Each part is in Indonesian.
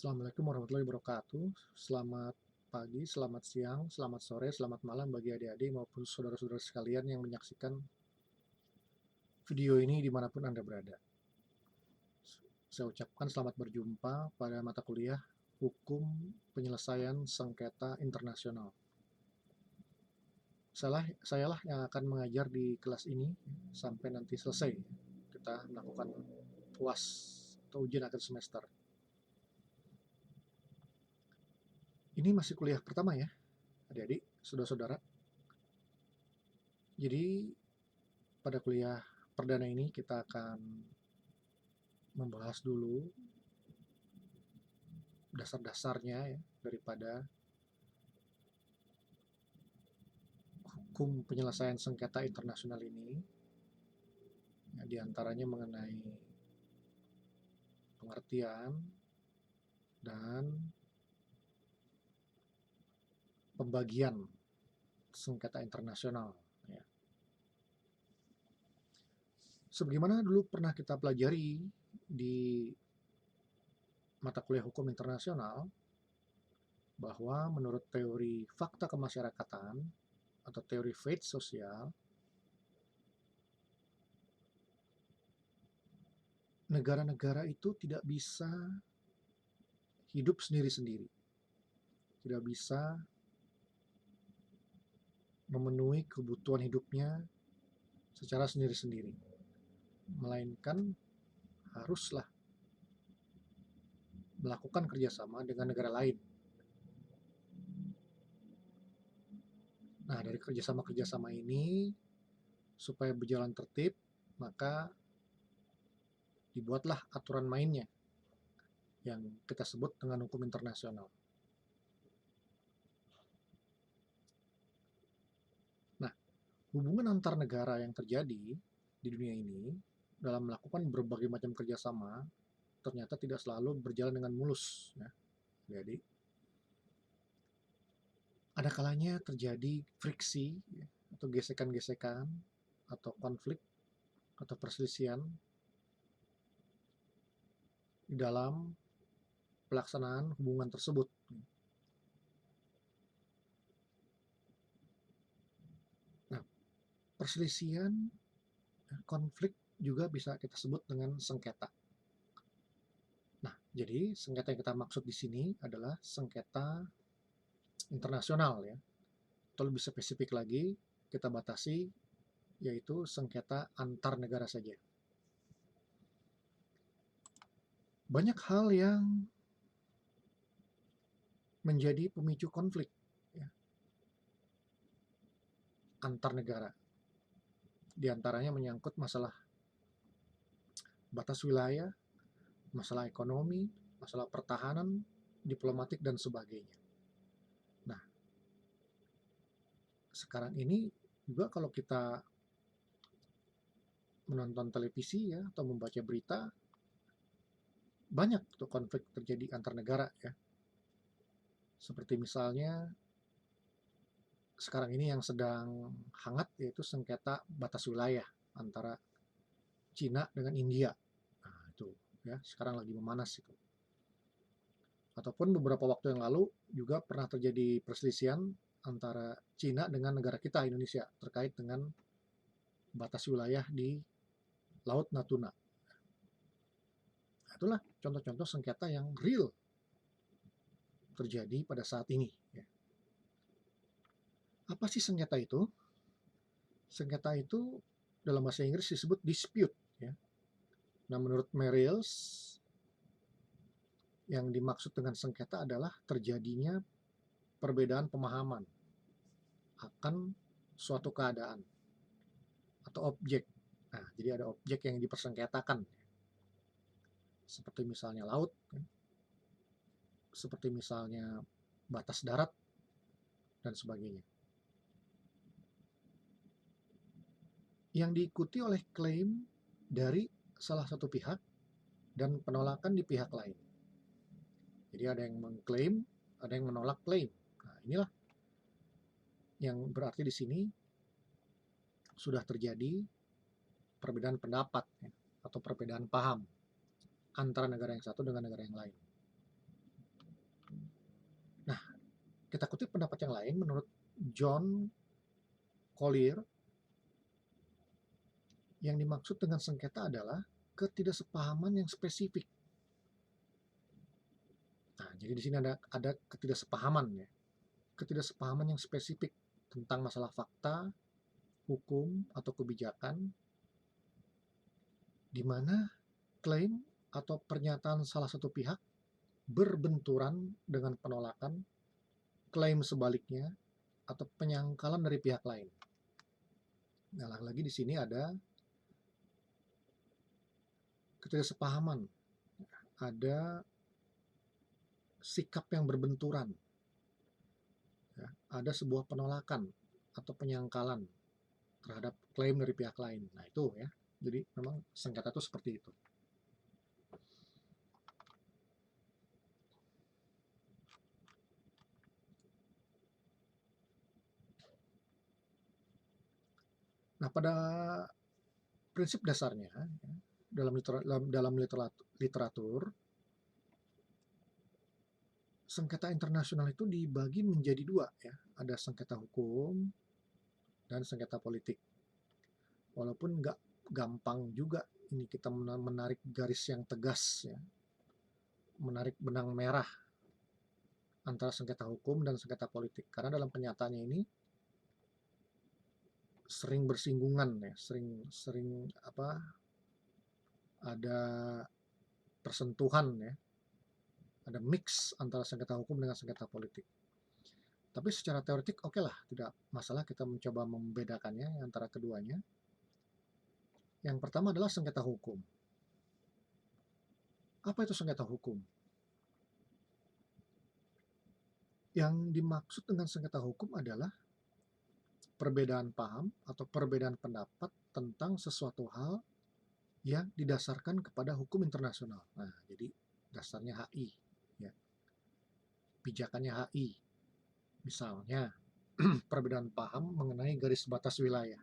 Assalamualaikum warahmatullahi wabarakatuh. Selamat pagi, selamat siang, selamat sore, selamat malam bagi adik-adik maupun saudara-saudara sekalian yang menyaksikan video ini dimanapun Anda berada. Saya ucapkan selamat berjumpa pada mata kuliah Hukum Penyelesaian Sengketa Internasional. Sayalah yang akan mengajar di kelas ini sampai nanti selesai. Kita melakukan UAS atau ujian akhir semester. Ini masih kuliah pertama ya, adik-adik, saudara-saudara. Jadi pada kuliah perdana ini kita akan membahas dulu dasar-dasarnya ya, daripada hukum penyelesaian sengketa internasional ini. Ya, diantaranya mengenai pengertian dan pembagian sengketa internasional. Ya. Sebagaimana dulu pernah kita pelajari di mata kuliah hukum internasional, bahwa menurut teori fakta kemasyarakatan atau teori faith sosial, negara-negara itu tidak bisa hidup sendiri-sendiri, tidak bisa memenuhi kebutuhan hidupnya secara sendiri-sendiri, melainkan haruslah melakukan kerjasama dengan negara lain. Nah, dari kerjasama-kerjasama ini, supaya berjalan tertib, maka dibuatlah aturan mainnya yang kita sebut dengan hukum internasional. Nah, hubungan antar negara yang terjadi di dunia ini dalam melakukan berbagai macam kerjasama ternyata tidak selalu berjalan dengan mulus. Ya. Jadi, ada kalanya terjadi friksi ya, atau gesekan-gesekan atau konflik atau perselisihan di dalam pelaksanaan hubungan tersebut. Nah, perselisihan, konflik juga bisa kita sebut dengan sengketa. Nah, jadi sengketa yang kita maksud di sini adalah sengketa internasional ya. Atau lebih spesifik lagi, kita batasi yaitu sengketa antar negara saja. Banyak hal yang menjadi pemicu konflik ya, antar negara. Di antaranya menyangkut masalah batas wilayah, masalah ekonomi, masalah pertahanan, diplomatik, dan sebagainya. Nah, sekarang ini juga kalau kita menonton televisi ya, atau membaca berita, banyak tuh konflik terjadi antar negara ya. Seperti misalnya sekarang ini yang sedang hangat yaitu sengketa batas wilayah antara Cina dengan India. Nah, itu ya, sekarang lagi memanas itu. Ataupun beberapa waktu yang lalu juga pernah terjadi perselisihan antara Cina dengan negara kita Indonesia terkait dengan batas wilayah di Laut Natuna. Nah, itulah contoh-contoh sengketa yang real terjadi pada saat ini. Ya. Apa sih sengketa itu? Sengketa itu dalam bahasa Inggris disebut dispute. Ya. Nah, menurut Merrill, yang dimaksud dengan sengketa adalah terjadinya perbedaan pemahaman akan suatu keadaan atau objek. Nah, jadi ada objek yang dipersengketakan, seperti misalnya laut, seperti misalnya batas darat, dan sebagainya. Yang diikuti oleh klaim dari salah satu pihak dan penolakan di pihak lain. Jadi ada yang mengklaim, ada yang menolak klaim. Nah, inilah yang berarti di sini sudah terjadi perbedaan pendapat ya, atau perbedaan paham antara negara yang satu dengan negara yang lain. Nah, kita kutip pendapat yang lain menurut John Collier, yang dimaksud dengan sengketa adalah ketidaksepahaman yang spesifik. Nah, jadi di sini ada ketidaksepahaman ya. Ketidaksepahaman yang spesifik tentang masalah fakta, hukum, atau kebijakan, di mana klaim atau pernyataan salah satu pihak berbenturan dengan penolakan, klaim sebaliknya, atau penyangkalan dari pihak lain. Nah, lagi di sini ada ketidaksepahaman, ada sikap yang berbenturan, ya, ada sebuah penolakan atau penyangkalan terhadap klaim dari pihak lain. Nah, itu ya. Jadi memang sengketa itu seperti itu. Nah, pada prinsip dasarnya ya, dalam literatur, sengketa internasional itu dibagi menjadi dua ya. Ada sengketa hukum dan sengketa politik. Walaupun nggak gampang juga ini kita menarik garis yang tegas ya, menarik benang merah antara sengketa hukum dan sengketa politik. Karena dalam kenyataannya ini sering bersinggungan ya, sering ada persentuhan ya, ada mix antara sengketa hukum dengan sengketa politik. Tapi secara teoretik oke lah, tidak masalah kita mencoba membedakannya antara keduanya. Yang pertama adalah sengketa hukum. Apa itu sengketa hukum? Yang dimaksud dengan sengketa hukum adalah perbedaan paham atau perbedaan pendapat tentang sesuatu hal yang didasarkan kepada hukum internasional. Nah, jadi dasarnya HI, ya. Pijakannya HI. Misalnya, perbedaan paham mengenai garis batas wilayah.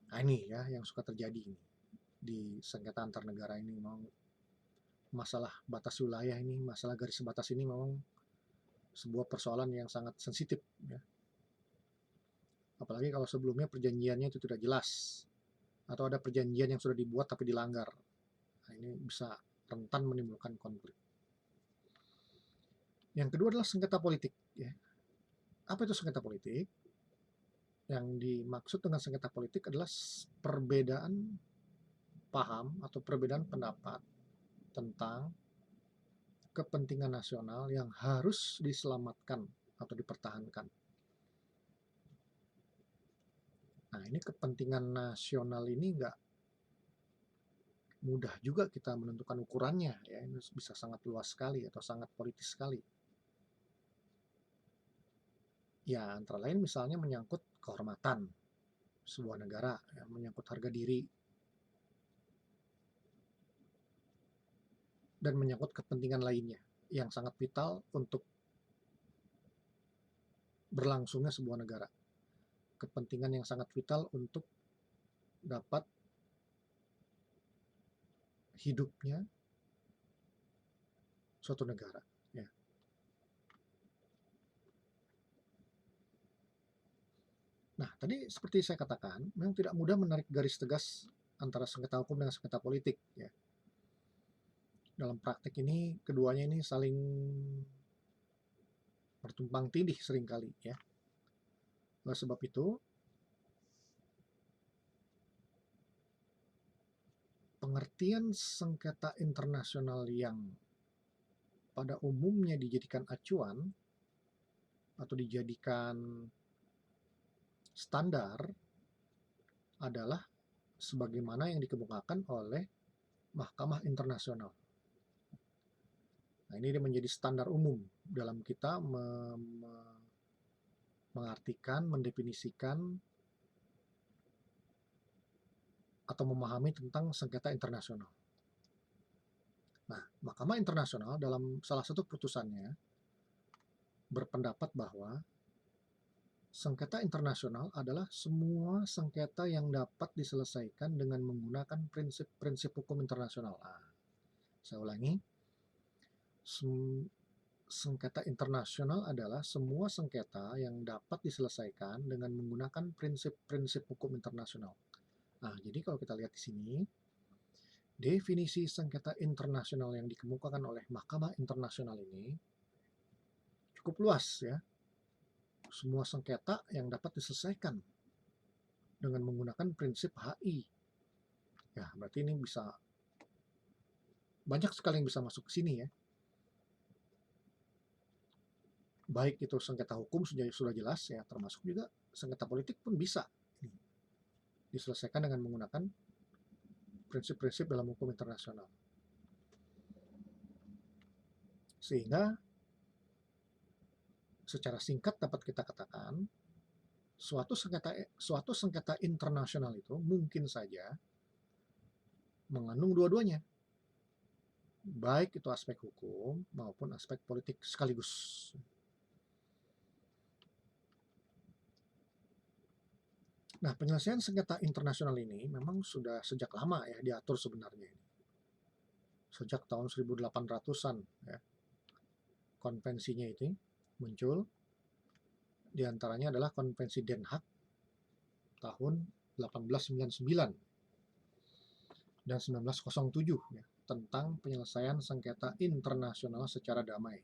Nah, ini ya yang suka terjadi ini di sengketa antar negara ini. Memang masalah batas wilayah ini, masalah garis batas ini memang sebuah persoalan yang sangat sensitif ya. Apalagi kalau sebelumnya perjanjiannya itu tidak jelas, atau ada perjanjian yang sudah dibuat tapi dilanggar. Nah, ini bisa rentan menimbulkan konflik. Yang kedua adalah sengketa politik ya. Apa itu sengketa politik? Yang dimaksud dengan sengketa politik adalah perbedaan paham atau perbedaan pendapat tentang kepentingan nasional yang harus diselamatkan atau dipertahankan. Nah, ini kepentingan nasional ini nggak mudah juga kita menentukan ukurannya ya. Ini bisa sangat luas sekali atau sangat politis sekali. Ya, antara lain misalnya menyangkut kehormatan sebuah negara, ya, menyangkut harga diri, dan menyangkut kepentingan lainnya yang sangat vital untuk berlangsungnya sebuah negara. Kepentingan yang sangat vital untuk dapat hidupnya suatu negara. Ya. Nah, tadi seperti saya katakan, memang tidak mudah menarik garis tegas antara sengketa hukum dengan sengketa politik. Ya. Dalam praktek ini, keduanya ini saling bertumpang tindih seringkali. Ya. Oleh sebab itu, pengertian sengketa internasional yang pada umumnya dijadikan acuan atau dijadikan standar adalah sebagaimana yang dikemukakan oleh Mahkamah Internasional. Nah, ini menjadi standar umum dalam kita mengartikan, mendefinisikan, atau memahami tentang sengketa internasional. Nah, Mahkamah Internasional dalam salah satu putusannya berpendapat bahwa sengketa internasional adalah semua sengketa yang dapat diselesaikan dengan menggunakan prinsip-prinsip hukum internasional. Nah, saya ulangi, Sengketa internasional adalah semua sengketa yang dapat diselesaikan dengan menggunakan prinsip-prinsip hukum internasional. Nah, jadi kalau kita lihat di sini, definisi sengketa internasional yang dikemukakan oleh Mahkamah Internasional ini cukup luas ya. Semua sengketa yang dapat diselesaikan dengan menggunakan prinsip HI. Ya, berarti ini bisa banyak sekali yang bisa masuk ke sini ya. Baik itu sengketa hukum sudah jelas ya, termasuk juga sengketa politik pun bisa diselesaikan dengan menggunakan prinsip-prinsip dalam hukum internasional. Sehingga secara singkat dapat kita katakan suatu sengketa internasional itu mungkin saja mengandung dua-duanya, baik itu aspek hukum maupun aspek politik sekaligus. Nah, penyelesaian sengketa internasional ini memang sudah sejak lama ya diatur sebenarnya. Sejak tahun 1800-an ya. Konvensinya itu muncul. Di antaranya adalah Konvensi Den Haag tahun 1899 dan 1907 ya, tentang penyelesaian sengketa internasional secara damai.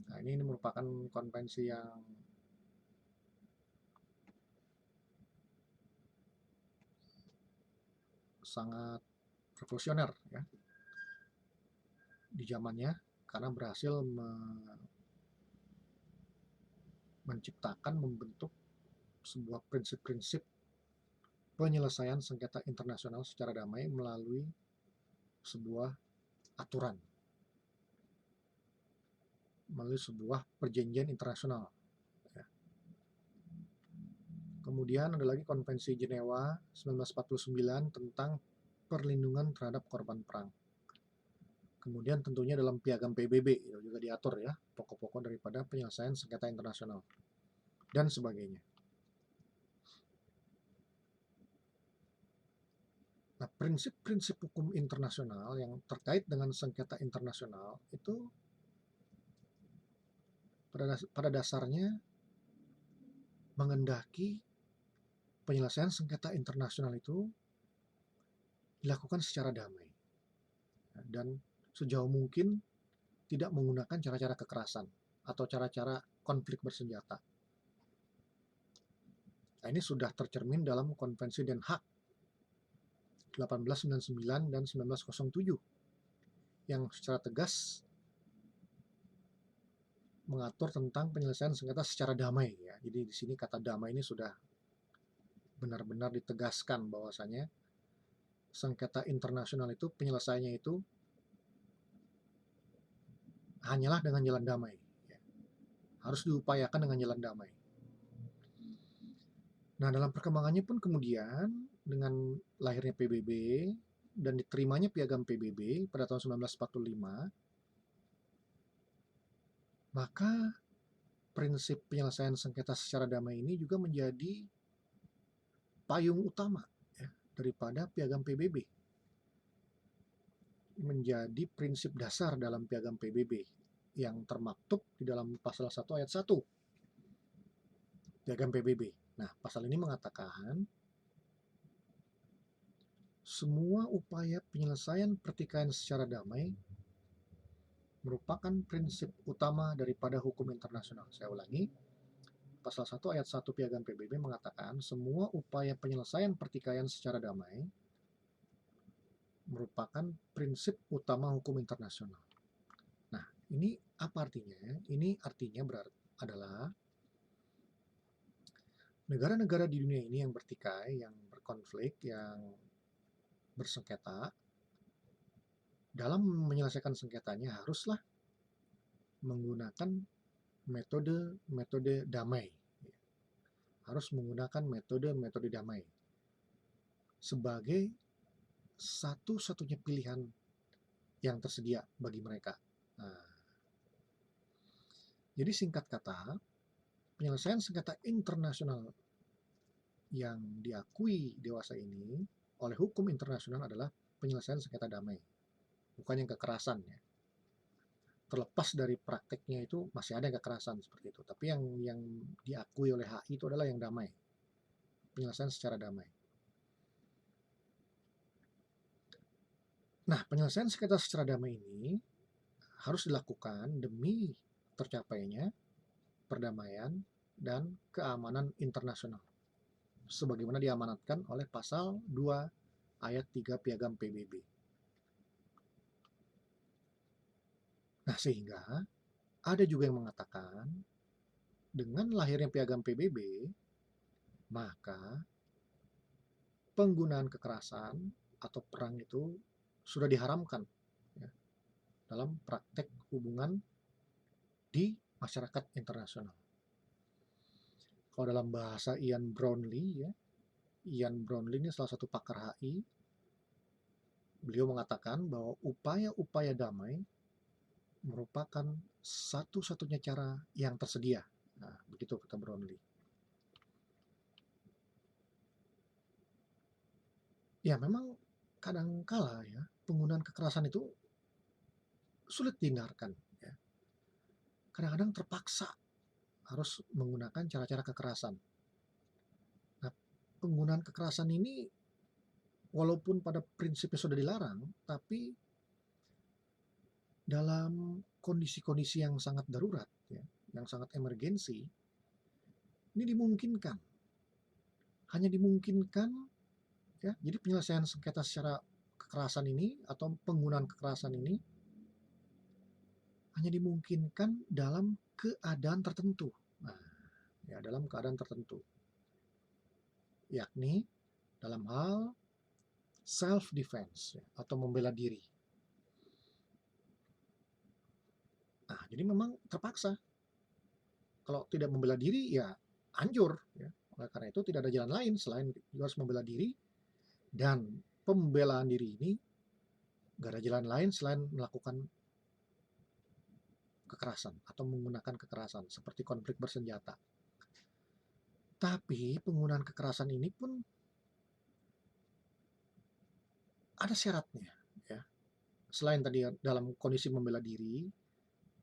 Nah, ini merupakan konvensi yang sangat revolusioner ya di zamannya, karena berhasil membentuk sebuah prinsip-prinsip penyelesaian sengketa internasional secara damai melalui sebuah aturan, melalui sebuah perjanjian internasional. Kemudian ada lagi Konvensi Jenewa 1949 tentang perlindungan terhadap korban perang. Kemudian tentunya dalam Piagam PBB itu juga diatur ya pokok-pokok daripada penyelesaian sengketa internasional dan sebagainya. Nah, prinsip-prinsip hukum internasional yang terkait dengan sengketa internasional itu pada dasarnya mengendaki penyelesaian sengketa internasional itu dilakukan secara damai dan sejauh mungkin tidak menggunakan cara-cara kekerasan atau cara-cara konflik bersenjata. Nah, ini sudah tercermin dalam Konvensi Den Haag 1899 dan 1907 yang secara tegas mengatur tentang penyelesaian sengketa secara damai ya. Jadi di sini kata damai ini sudah benar-benar ditegaskan bahwasanya sengketa internasional itu penyelesaiannya itu hanyalah dengan jalan damai. Ya. Harus diupayakan dengan jalan damai. Nah, dalam perkembangannya pun kemudian dengan lahirnya PBB dan diterimanya Piagam PBB pada tahun 1945, maka prinsip penyelesaian sengketa secara damai ini juga menjadi payung utama ya, daripada Piagam PBB. Menjadi prinsip dasar dalam Piagam PBB yang termaktub di dalam pasal 1 ayat 1 Piagam PBB. Nah, pasal ini mengatakan semua upaya penyelesaian pertikaian secara damai merupakan prinsip utama daripada hukum internasional. Saya ulangi, pasal 1 ayat 1 Piagam PBB mengatakan semua upaya penyelesaian pertikaian secara damai merupakan prinsip utama hukum internasional. Nah, ini apa artinya? Ini artinya adalah negara-negara di dunia ini yang bertikai, yang berkonflik, yang bersengketa, dalam menyelesaikan sengketanya haruslah menggunakan metode damai. Harus menggunakan metode damai sebagai satu-satunya pilihan yang tersedia bagi mereka. Nah, jadi singkat kata, penyelesaian sengketa internasional yang diakui dewasa ini oleh hukum internasional adalah penyelesaian sengketa damai, bukan yang kekerasan ya. terlepas dari prakteknya itu masih ada kekerasan seperti itu. Tapi yang diakui oleh HI itu adalah yang damai, penyelesaian secara damai. Nah, penyelesaian sengketa secara damai ini harus dilakukan demi tercapainya perdamaian dan keamanan internasional, sebagaimana diamanatkan oleh pasal 2 ayat 3 Piagam PBB. Nah, sehingga ada juga yang mengatakan dengan lahirnya Piagam PBB, maka penggunaan kekerasan atau perang itu sudah diharamkan ya, dalam praktek hubungan di masyarakat internasional. Kalau dalam bahasa Ian Brownlee ya, Ian Brownlee ini salah satu pakar HI, beliau mengatakan bahwa upaya-upaya damai merupakan satu-satunya cara yang tersedia. Nah, begitu kata Brownlee. Ya, memang kadangkala ya, penggunaan kekerasan itu sulit dihindarkan. Ya. Kadang-kadang terpaksa harus menggunakan cara-cara kekerasan. Nah, penggunaan kekerasan ini walaupun pada prinsipnya sudah dilarang, tapi dalam kondisi-kondisi yang sangat darurat, ya, yang sangat emergensi, ini dimungkinkan. Hanya dimungkinkan, ya, jadi penyelesaian sengketa secara kekerasan ini atau penggunaan kekerasan ini hanya dimungkinkan dalam keadaan tertentu. Nah, ya, dalam keadaan tertentu. Yakni dalam hal self-defense ya, atau membela diri. Nah, jadi memang terpaksa. Kalau tidak membela diri, ya hancur. Ya. Oleh karena itu tidak ada jalan lain selain harus membela diri, dan pembelaan diri ini gak ada jalan lain selain melakukan kekerasan atau menggunakan kekerasan seperti konflik bersenjata. Tapi penggunaan kekerasan ini pun ada syaratnya. Ya. Selain tadi dalam kondisi membela diri,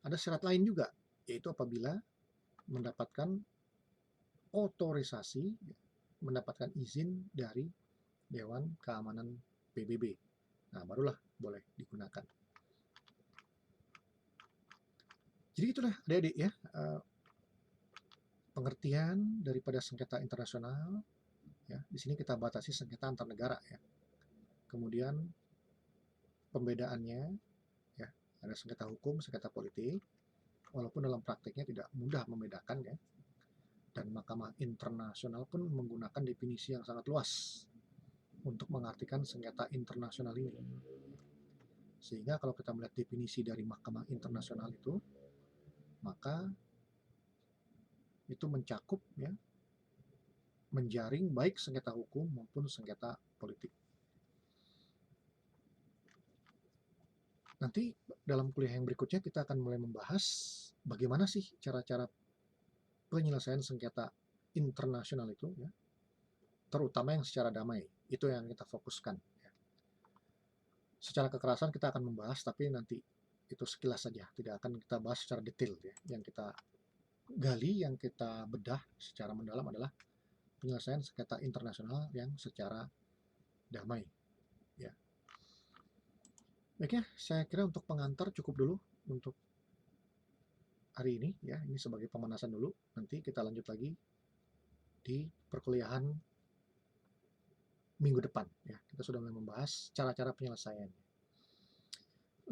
ada syarat lain juga, yaitu apabila mendapatkan otorisasi, mendapatkan izin dari Dewan Keamanan PBB. Nah, barulah boleh digunakan. Jadi itulah adik-adik ya, pengertian daripada sengketa internasional. Ya, di sini kita batasi sengketa antar negara ya. Kemudian pembedaannya ya, ada sengketa hukum, sengketa politik. Walaupun dalam prakteknya tidak mudah membedakan ya. Dan Mahkamah Internasional pun menggunakan definisi yang sangat luas untuk mengartikan sengketa internasional ini. Sehingga kalau kita melihat definisi dari Mahkamah Internasional itu, maka itu mencakup ya, menjaring baik sengketa hukum maupun sengketa politik. Nanti dalam kuliah yang berikutnya kita akan mulai membahas bagaimana sih cara-cara penyelesaian sengketa internasional itu ya, terutama yang secara damai. Itu yang kita fokuskan ya. Secara kekerasan kita akan membahas, tapi nanti itu sekilas saja, tidak akan kita bahas secara detail ya. Yang kita gali, yang kita bedah secara mendalam adalah penyelesaian sengketa internasional yang secara damai ya. Baik ya, saya kira untuk pengantar cukup dulu untuk hari ini ya. Ini sebagai pemanasan dulu. Nanti kita lanjut lagi di perkuliahan minggu depan ya. Kita sudah mulai membahas cara-cara penyelesaian.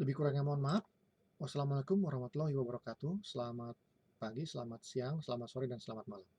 Lebih kurangnya mohon maaf. Wassalamualaikum warahmatullahi wabarakatuh. Selamat pagi, selamat siang, selamat sore, dan selamat malam.